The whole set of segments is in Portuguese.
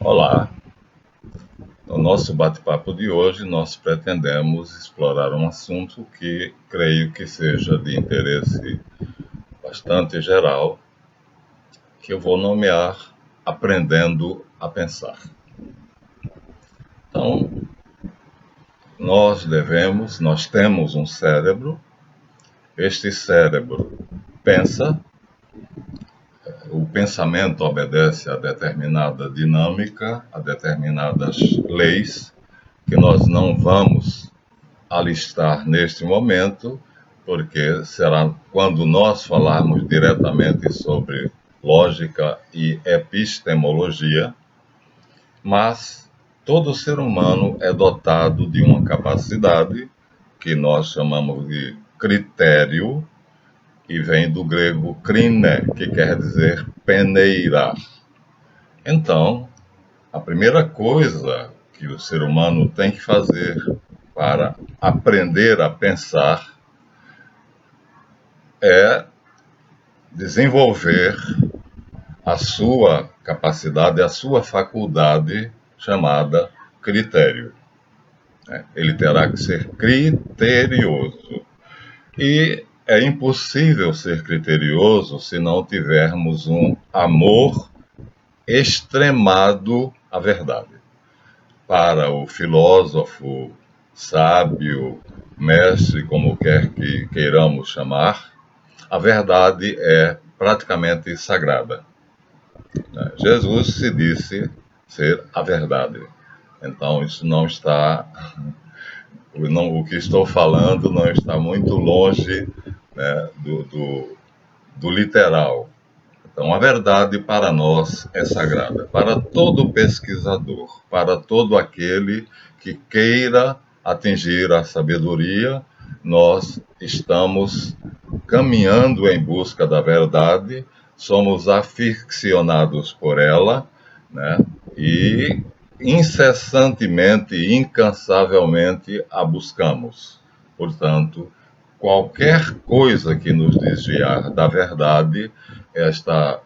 Olá, no nosso bate-papo de hoje nós pretendemos explorar um assunto que creio que seja de interesse bastante geral, que eu vou nomear Aprendendo a Pensar. Então, nós temos um cérebro, este cérebro pensa, o pensamento obedece a determinada dinâmica, a determinadas leis, que nós não vamos alistar neste momento, porque será quando nós falarmos diretamente sobre lógica e epistemologia, mas todo ser humano é dotado de uma capacidade que nós chamamos de critério, e vem do grego krine, que quer dizer peneirar. Então, a primeira coisa que o ser humano tem que fazer para aprender a pensar é desenvolver a sua capacidade, a sua faculdade chamada critério. Ele terá que ser criterioso. E é impossível ser criterioso se não tivermos um amor extremado à verdade. Para o filósofo, sábio, mestre, como quer que queiramos chamar, a verdade é praticamente sagrada. Jesus se disse ser a verdade. Então, isso não está. O que estou falando não está muito longe, né, do literal. Então, a verdade para nós é sagrada. Para todo pesquisador, para todo aquele que queira atingir a sabedoria, nós estamos caminhando em busca da verdade, somos aficionados por ela, né? E incessantemente, incansavelmente a buscamos. Portanto, qualquer coisa que nos desviar da verdade, esta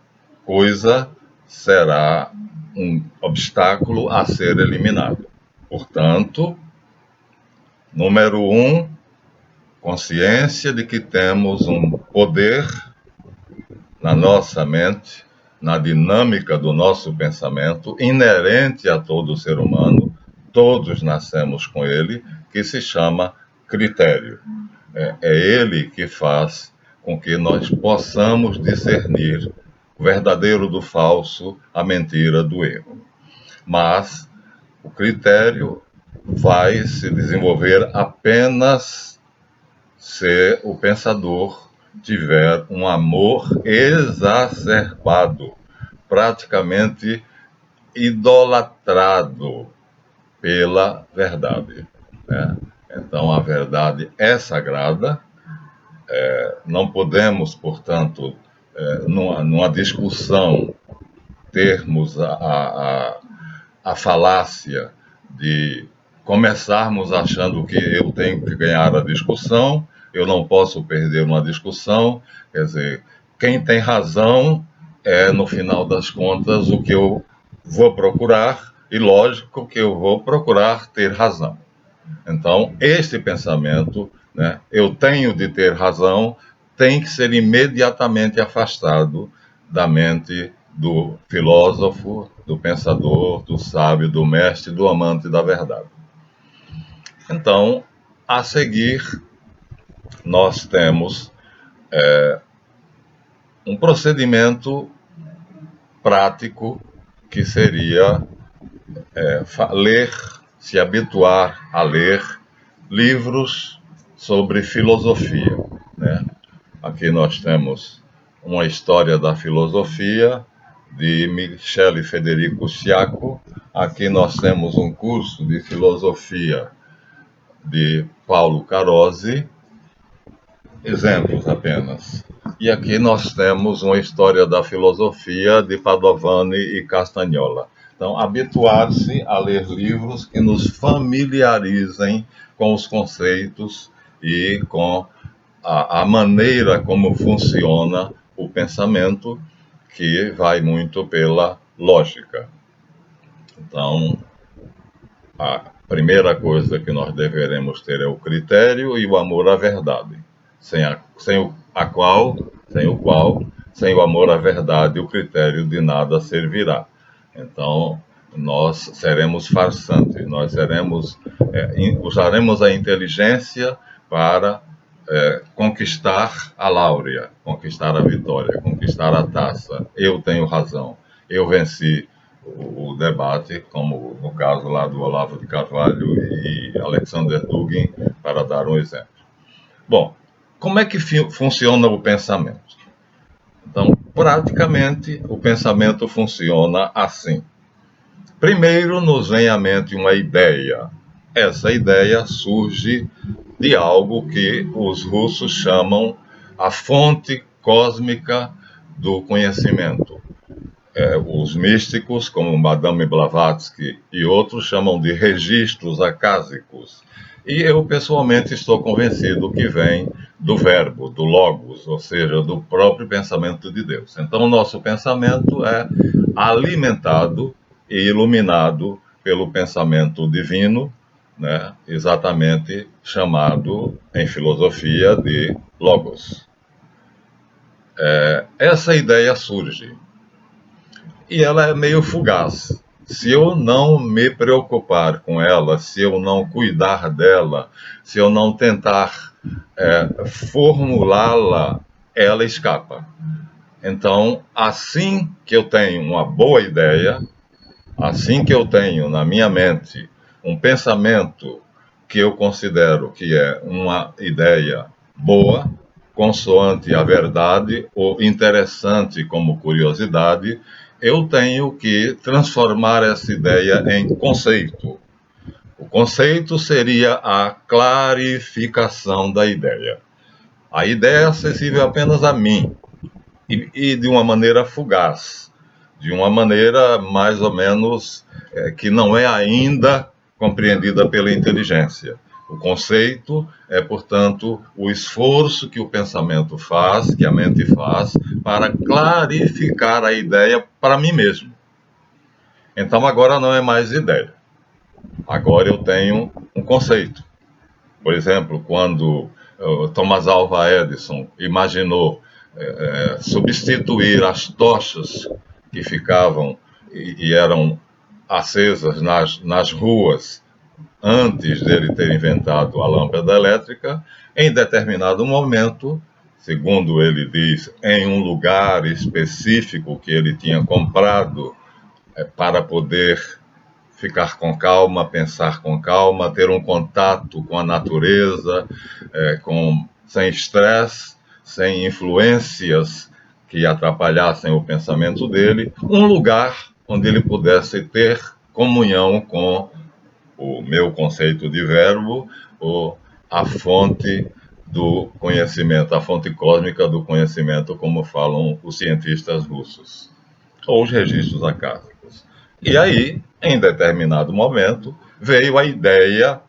coisa será um obstáculo a ser eliminado. Portanto, número 1, consciência de que temos um poder na nossa mente, na dinâmica do nosso pensamento, inerente a todo ser humano, todos nascemos com ele, que se chama critério. É ele que faz com que nós possamos discernir o verdadeiro do falso, a mentira do erro. Mas o critério vai se desenvolver apenas se o pensador tiver um amor exacerbado, praticamente idolatrado pela verdade, né? Então, a verdade é sagrada. Não podemos, portanto, numa discussão, termos a falácia de começarmos achando que eu tenho que ganhar a discussão, eu não posso perder uma discussão. Quer dizer, quem tem razão é, no final das contas, o que eu vou procurar, e lógico que eu vou procurar ter razão. Então, este pensamento, né, eu tenho de ter razão, tem que ser imediatamente afastado da mente do filósofo, do pensador, do sábio, do mestre, do amante da verdade. Então, a seguir, nós temos um procedimento prático que seria ler, se habituar a ler livros sobre filosofia, né? Aqui nós temos uma história da filosofia de Michele Federico Sciacco. Aqui nós temos um curso de filosofia de Paulo Carosi, exemplos apenas. E aqui nós temos uma história da filosofia de Padovani e Castagnola. Então, habituar-se a ler livros que nos familiarizem com os conceitos e com a maneira como funciona o pensamento, que vai muito pela lógica. Então, a primeira coisa que nós deveremos ter é o critério e o amor à verdade, sem o amor à verdade, o critério de nada servirá. Então, nós seremos farsantes, usaremos a inteligência para conquistar a láurea, conquistar a vitória, conquistar a taça. Eu tenho razão, eu venci o debate, como no caso lá do Olavo de Carvalho e Alexander Dugin, para dar um exemplo. Bom, como é que funciona o pensamento? Então, praticamente, o pensamento funciona assim. Primeiro nos vem à mente uma ideia. Essa ideia surge de algo que os russos chamam a fonte cósmica do conhecimento. Os místicos, como Madame Blavatsky e outros, chamam de registros acásicos. E eu, pessoalmente, estou convencido que vem do verbo, do logos, ou seja, do próprio pensamento de Deus. Então, o nosso pensamento é alimentado e iluminado pelo pensamento divino, né? Exatamente chamado em filosofia de logos. Essa ideia surge e ela é meio fugaz. Se eu não me preocupar com ela, se eu não cuidar dela, se eu não tentar formulá-la, ela escapa. Então, assim que eu tenho uma boa ideia, assim que eu tenho na minha mente um pensamento que eu considero que é uma ideia boa, consoante a verdade ou interessante como curiosidade, eu tenho que transformar essa ideia em conceito. O conceito seria a clarificação da ideia. A ideia é acessível apenas a mim e de uma maneira fugaz, de uma maneira mais ou menos que não é ainda compreendida pela inteligência. O conceito é, portanto, o esforço que o pensamento faz, que a mente faz, para clarificar a ideia para mim mesmo. Então agora não é mais ideia. Agora eu tenho um conceito. Por exemplo, quando Thomas Alva Edison imaginou substituir as tochas que ficavam e eram acesas nas ruas antes dele ter inventado a lâmpada elétrica, em determinado momento, segundo ele diz, em um lugar específico que ele tinha comprado para poder ficar com calma, pensar com calma, ter um contato com a natureza, sem estresse, sem influências que atrapalhassem o pensamento dele, um lugar onde ele pudesse ter comunhão com o meu conceito de verbo, ou a fonte do conhecimento, a fonte cósmica do conhecimento, como falam os cientistas russos, ou os registros acásicos. E aí, em determinado momento, veio a ideia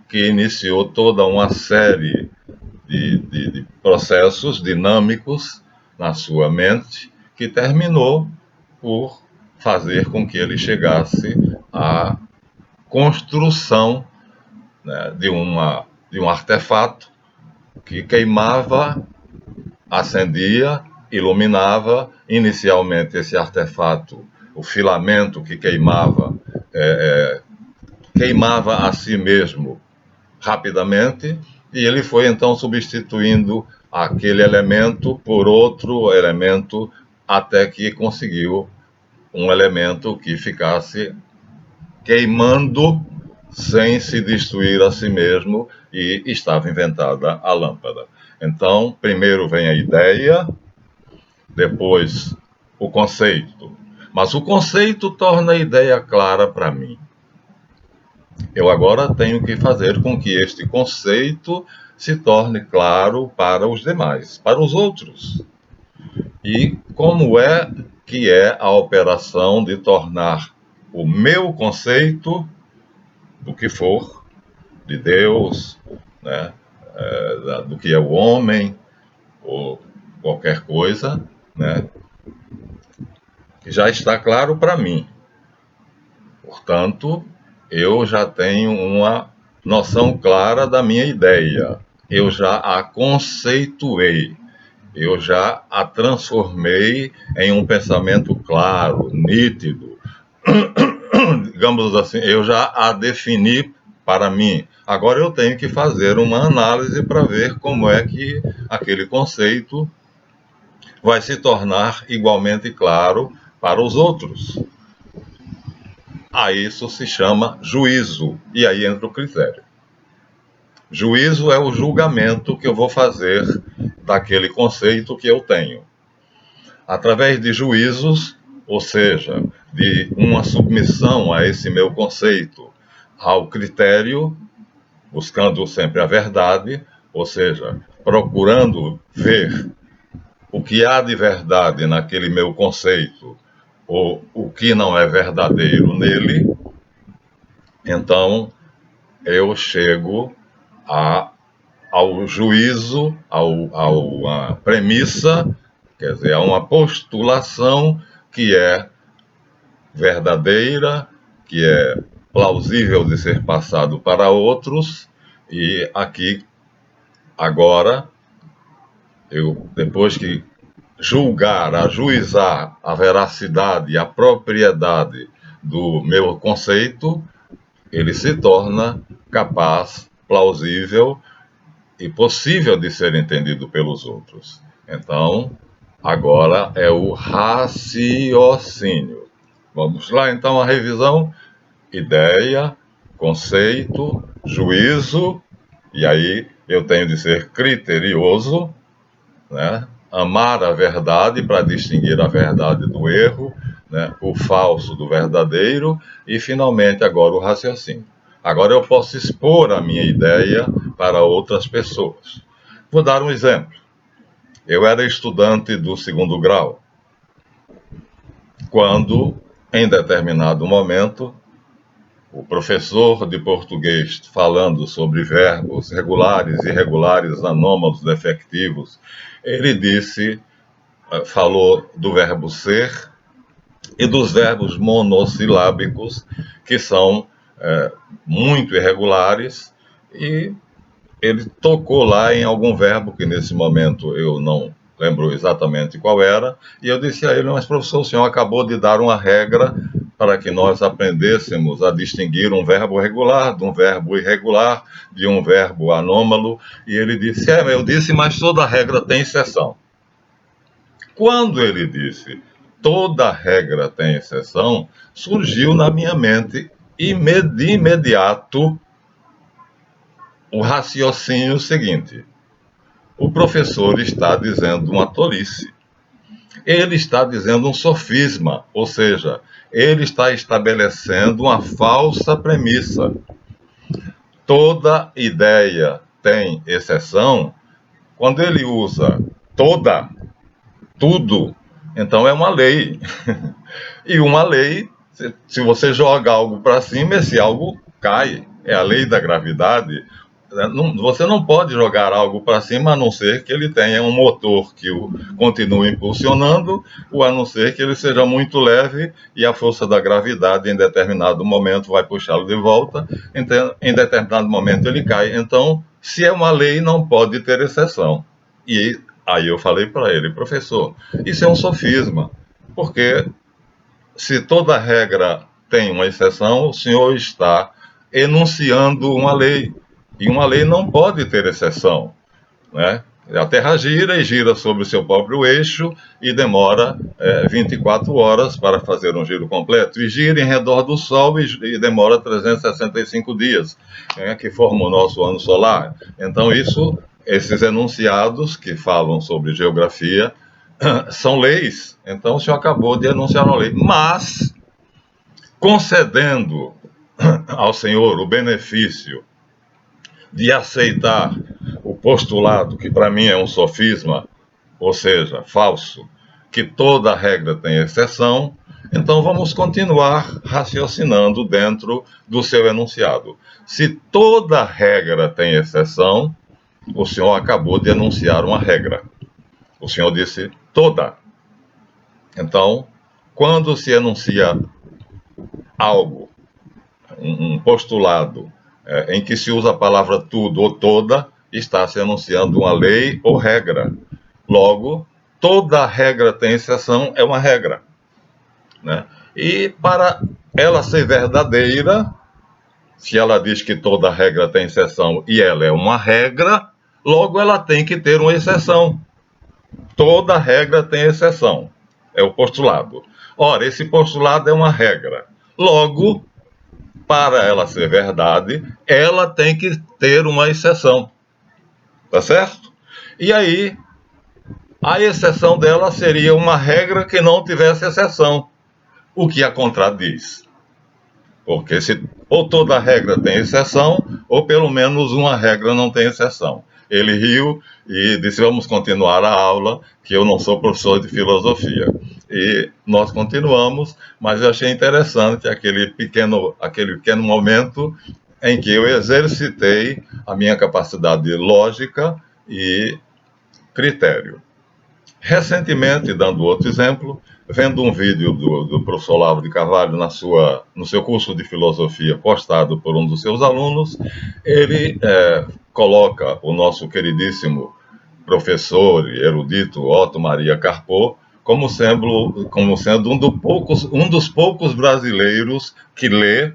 que iniciou toda uma série de processos dinâmicos na sua mente, que terminou por fazer com que ele chegasse à construção, né, de um artefato que queimava, acendia, iluminava. Inicialmente, esse artefato, o filamento que queimava, queimava a si mesmo rapidamente, e ele foi então substituindo aquele elemento por outro elemento, até que conseguiu um elemento que ficasse queimando sem se destruir a si mesmo, e estava inventada a lâmpada. Então, primeiro vem a ideia, depois o conceito. Mas o conceito torna a ideia clara para mim. Eu agora tenho que fazer com que este conceito se torne claro para os demais, para os outros. E como é que é a operação de tornar o meu conceito do que for, de Deus, né, do que é o homem, ou qualquer coisa, né, que já está claro para mim. Portanto, eu já tenho uma noção clara da minha ideia. Eu já a conceituei. Eu já a transformei em um pensamento claro, nítido. Digamos assim, eu já a defini para mim. Agora eu tenho que fazer uma análise para ver como é que aquele conceito vai se tornar igualmente claro para os outros. A isso se chama juízo, e aí entra o critério. Juízo é o julgamento que eu vou fazer daquele conceito que eu tenho. Através de juízos, ou seja, de uma submissão a esse meu conceito, ao critério, buscando sempre a verdade, ou seja, procurando ver o que há de verdade naquele meu conceito, ou o que não é verdadeiro nele, então eu chego ao juízo, a premissa, quer dizer, a uma postulação que é verdadeira, que é plausível de ser passado para outros, e aqui, agora, eu, depois que julgar, ajuizar a veracidade e a propriedade do meu conceito, ele se torna capaz, plausível e possível de ser entendido pelos outros. Então, agora é o raciocínio. Vamos lá, então, a revisão: ideia, conceito, juízo, e aí eu tenho de ser criterioso, né? Amar a verdade para distinguir a verdade do erro, né? O falso do verdadeiro, e finalmente agora o raciocínio. Agora eu posso expor a minha ideia para outras pessoas. Vou dar um exemplo. Eu era estudante do 2º grau, quando, em determinado momento, o professor de português, falando sobre verbos regulares, irregulares, anômalos, defectivos, ele falou do verbo ser e dos verbos monossilábicos, que são muito irregulares, e ele tocou lá em algum verbo que nesse momento eu não lembro exatamente qual era, e eu disse a ele: mas professor, o senhor acabou de dar uma regra para que nós aprendêssemos a distinguir um verbo regular de um verbo irregular, de um verbo anômalo, e ele disse: eu disse, mas toda regra tem exceção. Quando ele disse toda regra tem exceção, surgiu na minha mente de imediato o raciocínio seguinte: o professor está dizendo uma tolice. Ele está dizendo um sofisma, ou seja, ele está estabelecendo uma falsa premissa. Toda ideia tem exceção. Quando ele usa toda, tudo, então é uma lei. E uma lei, se você joga algo para cima, esse algo cai. É a lei da gravidade. Você não pode jogar algo para cima a não ser que ele tenha um motor que o continue impulsionando, ou a não ser que ele seja muito leve e a força da gravidade em determinado momento vai puxá-lo de volta, então, em determinado momento ele cai. Então, se é uma lei, não pode ter exceção. E aí eu falei para ele: professor, isso é um sofisma, porque se toda regra tem uma exceção, o senhor está enunciando uma lei. E uma lei não pode ter exceção, né? A Terra gira e gira sobre o seu próprio eixo e demora 24 horas para fazer um giro completo. E gira em redor do Sol e demora 365 dias, que formam o nosso ano solar. Então, esses enunciados que falam sobre geografia são leis. Então, o senhor acabou de enunciar uma lei. Mas, concedendo ao senhor o benefício de aceitar o postulado, que para mim é um sofisma, ou seja, falso, que toda regra tem exceção, então vamos continuar raciocinando dentro do seu enunciado. Se toda regra tem exceção, o senhor acabou de enunciar uma regra. O senhor disse toda. Então, quando se enuncia algo um postulado em que se usa a palavra tudo ou toda, está se anunciando uma lei ou regra. Logo, toda regra tem exceção, é uma regra, né? E para ela ser verdadeira, se ela diz que toda regra tem exceção e ela é uma regra, logo ela tem que ter uma exceção. Toda regra tem exceção. É o postulado. Ora, esse postulado é uma regra. Logo, para ela ser verdade, ela tem que ter uma exceção. Tá certo? E aí, a exceção dela seria uma regra que não tivesse exceção, o que a contradiz. Porque se ou toda regra tem exceção, ou pelo menos uma regra não tem exceção. Ele riu e disse: vamos continuar a aula, que eu não sou professor de filosofia. E nós continuamos, mas eu achei interessante aquele pequeno momento em que eu exercitei a minha capacidade lógica e critério. Recentemente, dando outro exemplo, vendo um vídeo do professor Olavo de Carvalho no seu curso de filosofia postado por um dos seus alunos, ele coloca o nosso queridíssimo professor e erudito Otto Maria Carpo como sendo um dos poucos brasileiros que lê,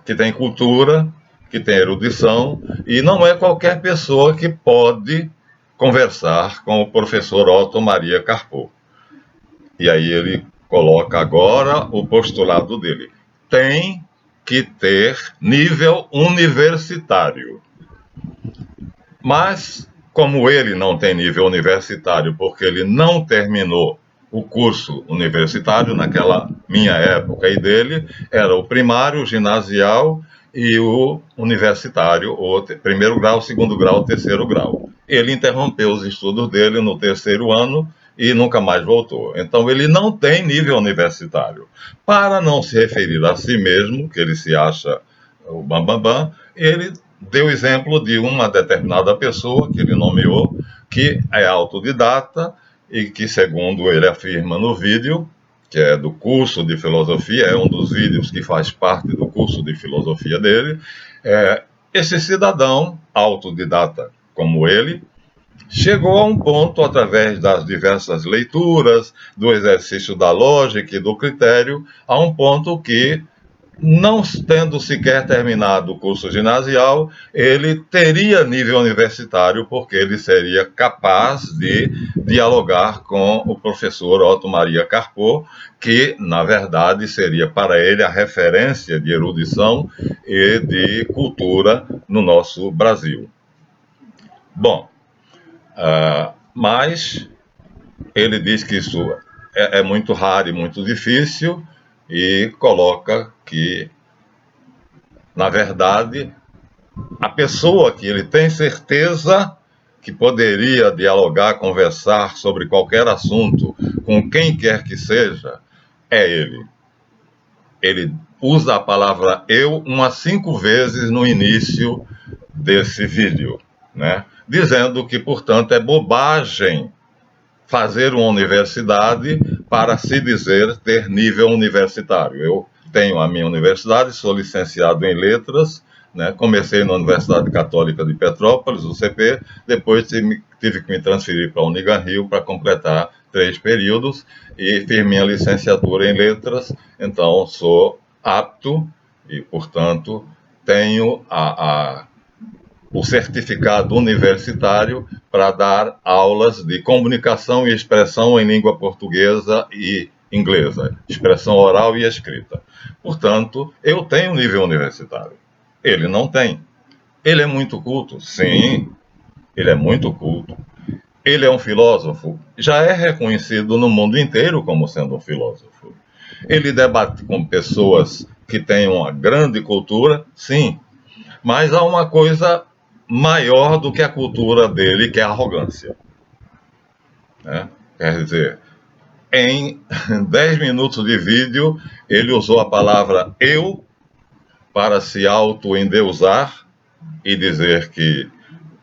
que tem cultura, que tem erudição, e não é qualquer pessoa que pode conversar com o professor Otto Maria Carpo. E aí ele coloca agora o postulado dele. Tem que ter nível universitário. Mas, como ele não tem nível universitário, porque ele não terminou o curso universitário, naquela minha época e dele, era o primário, o ginasial e o universitário, o primeiro grau, segundo grau, terceiro grau. Ele interrompeu os estudos dele no terceiro ano e nunca mais voltou. Então, ele não tem nível universitário. Para não se referir a si mesmo, que ele se acha o bambambam, ele deu exemplo de uma determinada pessoa que ele nomeou, que é autodidata e que, segundo ele afirma no vídeo, que é do curso de filosofia, é um dos vídeos que faz parte do curso de filosofia dele, esse cidadão autodidata como ele, chegou a um ponto, através das diversas leituras, do exercício da lógica e do critério, a um ponto que, não tendo sequer terminado o curso ginasial, ele teria nível universitário, porque ele seria capaz de dialogar com o professor Otto Maria Carpo, que, na verdade, seria para ele a referência de erudição e de cultura no nosso Brasil. Bom, mas ele diz que isso é muito raro e muito difícil, e coloca que, na verdade, a pessoa que ele tem certeza que poderia dialogar, conversar sobre qualquer assunto com quem quer que seja, é ele. Ele usa a palavra eu umas 5 vezes no início desse vídeo, né? Dizendo que, portanto, é bobagem fazer uma universidade para se dizer ter nível universitário. Eu tenho a minha universidade, sou licenciado em letras, né? Comecei na Universidade Católica de Petrópolis, UCP, depois tive que me transferir para a Uniganrio para completar 3 períodos e fiz minha licenciatura em letras, então sou apto e, portanto, tenho o certificado universitário para dar aulas de comunicação e expressão em língua portuguesa e inglesa, expressão oral e escrita. Portanto, eu tenho nível universitário. Ele não tem. Ele é muito culto? Sim, ele é muito culto. Ele é um filósofo? Já é reconhecido no mundo inteiro como sendo um filósofo. Ele debate com pessoas que têm uma grande cultura? Sim. Mas há uma coisa maior do que a cultura dele, que é a arrogância. Né? Quer dizer, em 10 minutos de vídeo, ele usou a palavra eu para se auto-endeusar e dizer que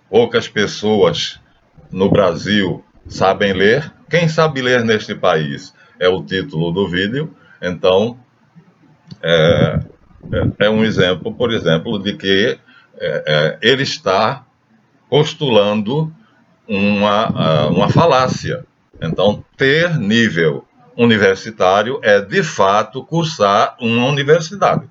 poucas pessoas no Brasil sabem ler. Quem sabe ler neste país é o título do vídeo. Então, é um exemplo, por exemplo, de que ele está postulando uma falácia. Então, ter nível universitário é, de fato, cursar uma universidade.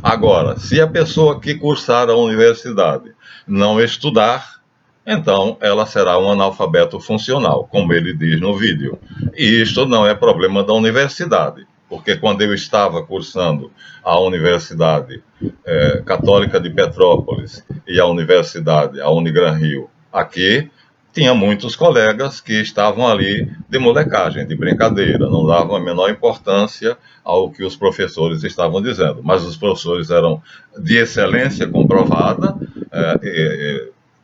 Agora, se a pessoa que cursar a universidade não estudar, então ela será um analfabeto funcional, como ele diz no vídeo. E isto não é problema da universidade, porque quando eu estava cursando a Universidade Católica de Petrópolis e a Universidade, a Unigran Rio, aqui, tinha muitos colegas que estavam ali de molecagem, de brincadeira, não davam a menor importância ao que os professores estavam dizendo. Mas os professores eram de excelência comprovada,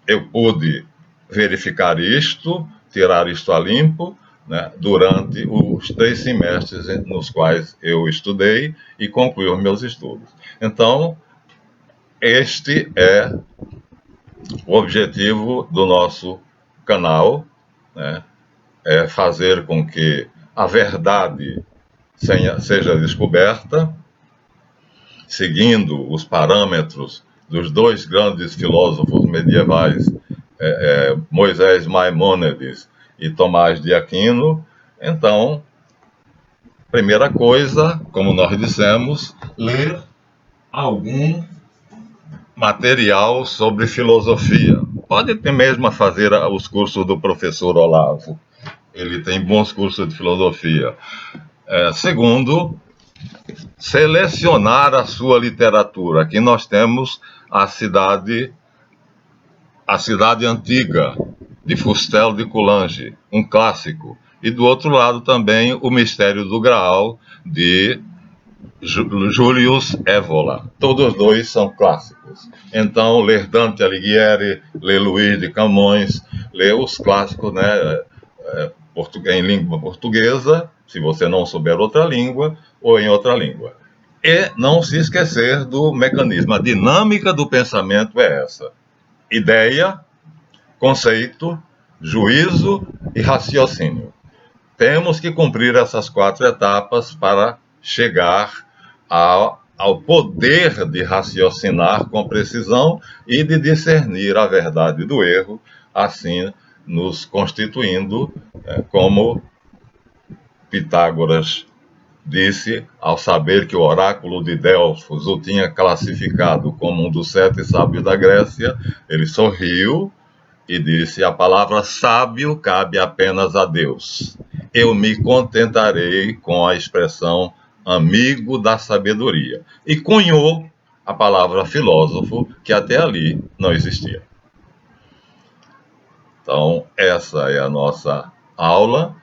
eu pude verificar isto, tirar isto a limpo, né, durante os 3 semestres nos quais eu estudei e concluí os meus estudos. Então, este é o objetivo do nosso canal, né, é fazer com que a verdade seja descoberta, seguindo os parâmetros dos 2 grandes filósofos medievais, Moisés Maimônides e Tomás de Aquino. Então, primeira coisa, como nós dissemos, ler algum material sobre filosofia. Pode ter mesmo fazer os cursos do professor Olavo. Ele tem bons cursos de filosofia. Segundo, selecionar a sua literatura. Aqui nós temos a cidade antiga de Fustel de Coulanges, um clássico. E do outro lado também o Mistério do Graal de Julius Evola. Todos dois são clássicos. Então, ler Dante Alighieri, ler Luís de Camões, ler os clássicos, né, em língua portuguesa, se você não souber outra língua, ou em outra língua. E não se esquecer do mecanismo. A dinâmica do pensamento é essa: ideia, conceito, juízo e raciocínio. Temos que cumprir essas 4 etapas para chegar ao poder de raciocinar com precisão e de discernir a verdade do erro, assim nos constituindo como Pitágoras disse, ao saber que o oráculo de Delfos o tinha classificado como um dos 7 sábios da Grécia, ele sorriu e disse: a palavra sábio cabe apenas a Deus. Eu me contentarei com a expressão amigo da sabedoria. E cunhou a palavra filósofo, que até ali não existia. Então, essa é a nossa aula.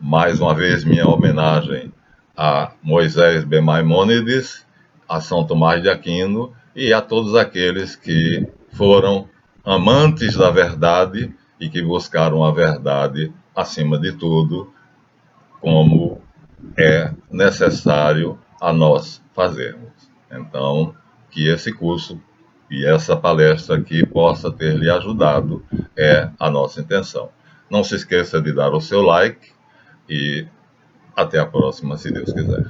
Mais uma vez, minha homenagem a Moisés B. Maimônides, a São Tomás de Aquino e a todos aqueles que foram amantes da verdade e que buscaram a verdade acima de tudo, como é necessário a nós fazermos. Então, que esse curso e essa palestra aqui possa ter lhe ajudado, é a nossa intenção. Não se esqueça de dar o seu like e até a próxima, se Deus quiser.